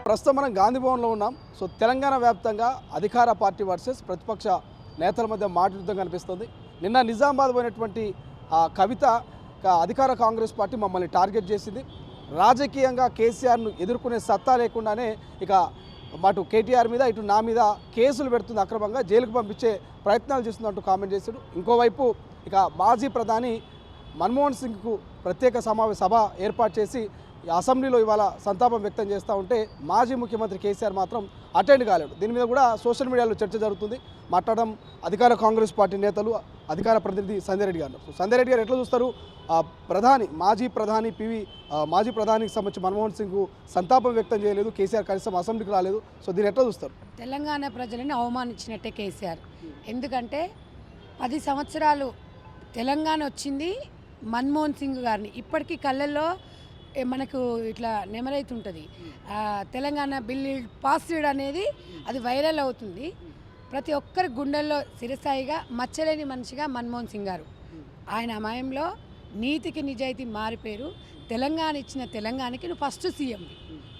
ప్రస్తుతం మనం గాంధీ భవన్లో ఉన్నాం. సో తెలంగాణ వ్యాప్తంగా అధికార పార్టీ వర్సెస్ ప్రతిపక్ష నేతల మధ్య మాట యుద్ధం కనిపిస్తుంది. నిన్న నిజామాబాద్ పోయినటువంటి కవిత అధికార కాంగ్రెస్ పార్టీ మమ్మల్ని టార్గెట్ చేసింది. రాజకీయంగా కేసీఆర్ను ఎదుర్కొనే సత్తా లేకుండానే ఇక అటు కేటీఆర్ మీద ఇటు నా మీద కేసులు పెడుతుంది, అక్రమంగా జైలుకు పంపించే ప్రయత్నాలు చేస్తుందంటూ కామెంట్ చేశాడు. ఇంకోవైపు ఇక మాజీ ప్రధాని మన్మోహన్ సింగ్కు ప్రత్యేక సభ ఏర్పాటు చేసి అసెంబ్లీలో ఇవాళ సంతాపం వ్యక్తం చేస్తూ ఉంటే మాజీ ముఖ్యమంత్రి కేసీఆర్ మాత్రం అటెండ్ కాలేడు. దీని మీద కూడా సోషల్ మీడియాలో చర్చ జరుగుతుంది. మాట్లాడడం అధికార కాంగ్రెస్ పార్టీ నేతలు, అధికార ప్రతినిధి సంజయ్ రెడ్డి గారు. సంజయ్ రెడ్డి గారు ఎట్లా చూస్తారు? మాజీ ప్రధానికి సంబంధించి మన్మోహన్ సింగ్ సంతాపం వ్యక్తం చేయలేదు, కేసీఆర్ కనీసం అసెంబ్లీకి రాలేదు. సో దీన్ని ఎట్లా చూస్తారు? తెలంగాణ ప్రజలను అవమానించినట్టే కేసీఆర్. ఎందుకంటే 10 సంవత్సరాలు తెలంగాణ వచ్చింది మన్మోహన్ సింగ్ గారిని. ఇప్పటికీ కళ్ళల్లో మనకు ఇట్లా నెమరైతుంటుంది. తెలంగాణ బిల్ పాస్ చేయడం అనేది అది వైరల్ అవుతుంది. ప్రతి ఒక్కరి గుండెల్లో సిరసాయిగా మచ్చలేని మనిషిగా మన్మోహన్ సింగ్ గారు. ఆయన అమయంలో నీతికి నిజాయితీ మారిపోయారు. తెలంగాణ ఇచ్చిన తెలంగాణకి నువ్వు ఫస్ట్ సీఎం,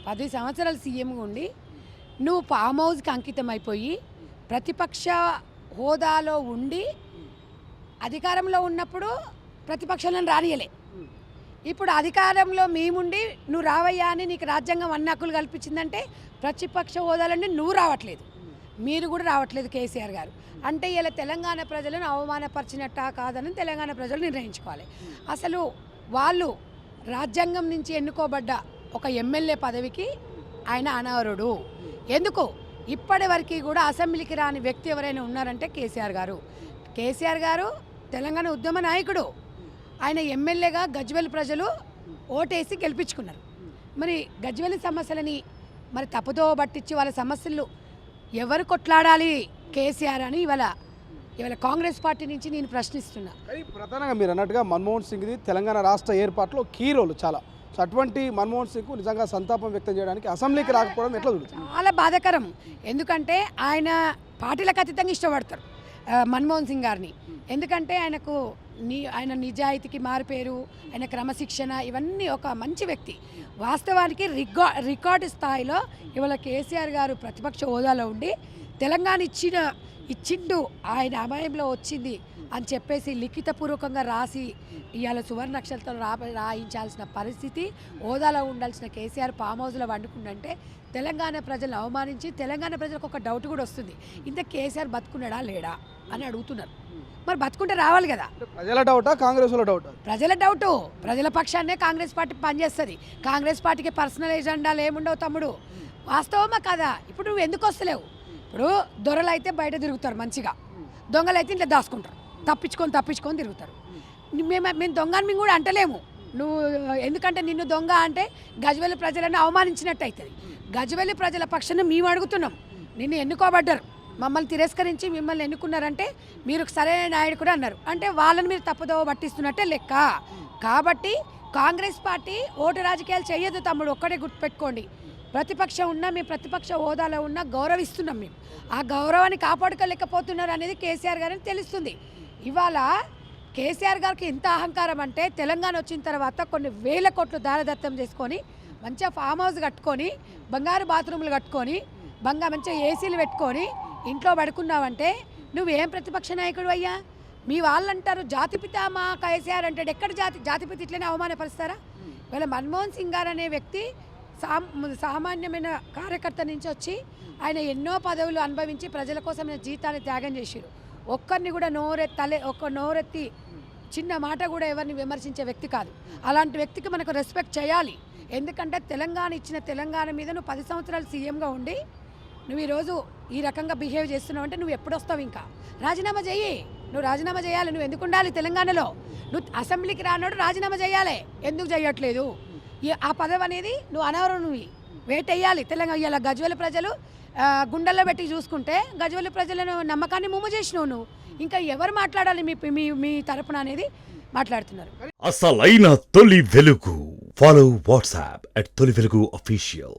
10 సంవత్సరాలు సీఎంగా ఉండి నువ్వు ఫామ్ హౌస్కి అంకితం అయిపోయి ప్రతిపక్ష హోదాలో ఉండి అధికారంలో ఉన్నప్పుడు ప్రతిపక్షాలను రానియలే. ఇప్పుడు అధికారంలో మేముండి నువ్వు రావయ్యా అని నీకు రాజ్యాంగం అన్ని హక్కులు కల్పించిందంటే ప్రతిపక్ష హోదాలంటే నువ్వు రావట్లేదు, మీరు కూడా రావట్లేదు కేసీఆర్ గారు. అంటే ఇలా తెలంగాణ ప్రజలను అవమానపరిచినట్టా కాదని తెలంగాణ ప్రజలు నిర్ణయించుకోవాలి. అసలు వాళ్ళు రాజ్యాంగం నుంచి ఎన్నుకోబడ్డ ఒక ఎమ్మెల్యే పదవికి ఆయన అనర్హుడు. ఎందుకు ఇప్పటి వరకు కూడా అసెంబ్లీకి రాని వ్యక్తి ఎవరైనా ఉన్నారంటే కేసీఆర్ గారు. కేసీఆర్ గారు తెలంగాణ ఉద్యమ నాయకుడు. ఆయన ఎమ్మెల్యేగా గజ్వేల్ ప్రజలు ఓటేసి గెలిపించుకున్నారు. మరి గజ్వేల్ సమస్యలని మరి తప్పుదో పట్టించి వాళ్ళ సమస్యలు ఎవరు కొట్లాడాలి కేసీఆర్ అని ఇవాళ కాంగ్రెస్ పార్టీ నుంచి నేను ప్రశ్నిస్తున్నా. ప్రధానంగా మీరు అన్నట్టుగా మన్మోహన్ సింగ్ది తెలంగాణ రాష్ట్ర ఏర్పాటులో కీ రోల్ చాలా. సో అటువంటి మన్మోహన్ సింగ్ నిజంగా సంతాపం వ్యక్తం చేయడానికి అసెంబ్లీకి రాకపోవడం ఎట్లా జరుగుతుంది? చాలా బాధాకరం. ఎందుకంటే ఆయన పార్టీలకు అతీతంగా ఇష్టపడతారు మన్మోహన్ సింగ్ గారిని. ఎందుకంటే ఆయన నిజాయితీకి మారిపోయారు, ఆయన క్రమశిక్షణ ఇవన్నీ ఒక మంచి వ్యక్తి. వాస్తవానికి రికార్డు స్థాయిలో ఇవాళ కేసీఆర్ గారు ప్రతిపక్ష హోదాలో ఉండి తెలంగాణ ఇచ్చిండు ఆయన అమయంలో వచ్చింది అని చెప్పేసి లిఖితపూర్వకంగా రాసి ఇవాళ సువర్ణ అక్షరాలతో రాయించాల్సిన పరిస్థితి, హోదాలో ఉండాల్సిన కేసీఆర్ ఫామ్ హౌస్లో వండుకుందంటే తెలంగాణ ప్రజలను అవమానించి తెలంగాణ ప్రజలకు ఒక డౌట్ కూడా వస్తుంది, ఇంత కేసీఆర్ బతుకున్నాడా లేడా అని అడుగుతున్నారు. మరి బతుకుంటే రావాలి కదా. ప్రజల డౌటా కాంగ్రెస్ డౌటా? ప్రజల డౌటు. ప్రజల పక్షాన్నే కాంగ్రెస్ పార్టీ పనిచేస్తుంది. కాంగ్రెస్ పార్టీకి పర్సనల్ ఎజెండాలు ఏముండవు తమ్ముడు. వాస్తవమా కదా? ఇప్పుడు నువ్వు ఎందుకు వస్తలేవు? ఇప్పుడు దొరలు అయితే బయట తిరుగుతారు మంచిగా, దొంగలు అయితే ఇంట్లో దాచుకుంటారు, తప్పించుకొని తిరుగుతారు. మేము దొంగని మేము కూడా అంటలేము నువ్వు, ఎందుకంటే నిన్ను దొంగ అంటే గజ్వేల్ ప్రజలను అవమానించినట్టు అవుతుంది. గజ్వేల్ ప్రజల పక్షాన్ని మేము అడుగుతున్నాం. నిన్ను ఎన్నుకోబడ్డారు, మమ్మల్ని తిరస్కరించి మిమ్మల్ని ఎన్నుకున్నారంటే మీరు సరైన నాయుడు కూడా అన్నారు అంటే వాళ్ళని మీరు తప్పుదో పట్టిస్తున్నట్టే లెక్క. కాబట్టి కాంగ్రెస్ పార్టీ ఓటు రాజకీయాలు చేయొద్దు తమ్ముడు, ఒక్కడే గుర్తుపెట్టుకోండి. ప్రతిపక్షం ఉన్నా మేము ప్రతిపక్ష హోదాలో ఉన్నా గౌరవిస్తున్నాం. మేము ఆ గౌరవాన్ని కాపాడుకోలేకపోతున్నారు అనేది కేసీఆర్ గారిని తెలుస్తుంది. ఇవాళ కేసీఆర్ గారికి ఎంత అహంకారం అంటే తెలంగాణ వచ్చిన తర్వాత కొన్ని వేల కోట్లు దారదత్తం చేసుకొని మంచిగా ఫామ్ హౌస్ కట్టుకొని బంగారు బాత్రూములు కట్టుకొని మంచిగా ఏసీలు పెట్టుకొని ఇంట్లో పడుకున్నావంటే నువ్వేం ప్రతిపక్ష నాయకుడు అయ్యా? మీ వాళ్ళు అంటారు జాతిపిత మా కేసీఆర్ అంటాడు. ఎక్కడ జాతిపిత ఇట్లనే అవమానపరుస్తారా? ఇవాళ మన్మోహన్ సింగ్ గారు అనే వ్యక్తి సామాన్యమైన కార్యకర్త నుంచి వచ్చి ఆయన ఎన్నో పదవులు అనుభవించి ప్రజల కోసం జీతాన్ని త్యాగం చేశారు. ఒక్కరిని కూడా నోరెత్తి చిన్న మాట కూడా ఎవరిని విమర్శించే వ్యక్తి కాదు. అలాంటి వ్యక్తికి మనకు రెస్పెక్ట్ చేయాలి. ఎందుకంటే తెలంగాణ ఇచ్చిన తెలంగాణ మీద నువ్వు 10 సంవత్సరాలు సీఎంగా ఉండి నువ్వు ఈరోజు ఈ రకంగా బిహేవ్ చేస్తున్నావు అంటే నువ్వు ఎప్పుడు వస్తావు? ఇంకా రాజీనామా చేయి. నువ్వు రాజీనామా చేయాలి. నువ్వు ఎందుకు ఉండాలి తెలంగాణలో? నువ్వు అసెంబ్లీకి రానోడు రాజీనామా చేయాలి. ఎందుకు చేయట్లేదు? ఆ పదవి అనేది నువ్వు అనవరం, నువ్వు వెయిట్ వేయాలి. తెలంగాణ ఇలా గజ్వేల్ ప్రజలు గుండెల్లో పెట్టి చూసుకుంటే గజ్వేల్ ప్రజలను నమ్మకాన్ని ముమ్ము చేసినావు నువ్వు. ఇంకా ఎవరు మాట్లాడాలి మీ తరపున అనేది మాట్లాడుతున్నారు. అసలైన తొలి వెలుగు. ఫాలో వాట్సాప్ @తొలి వెలుగు official.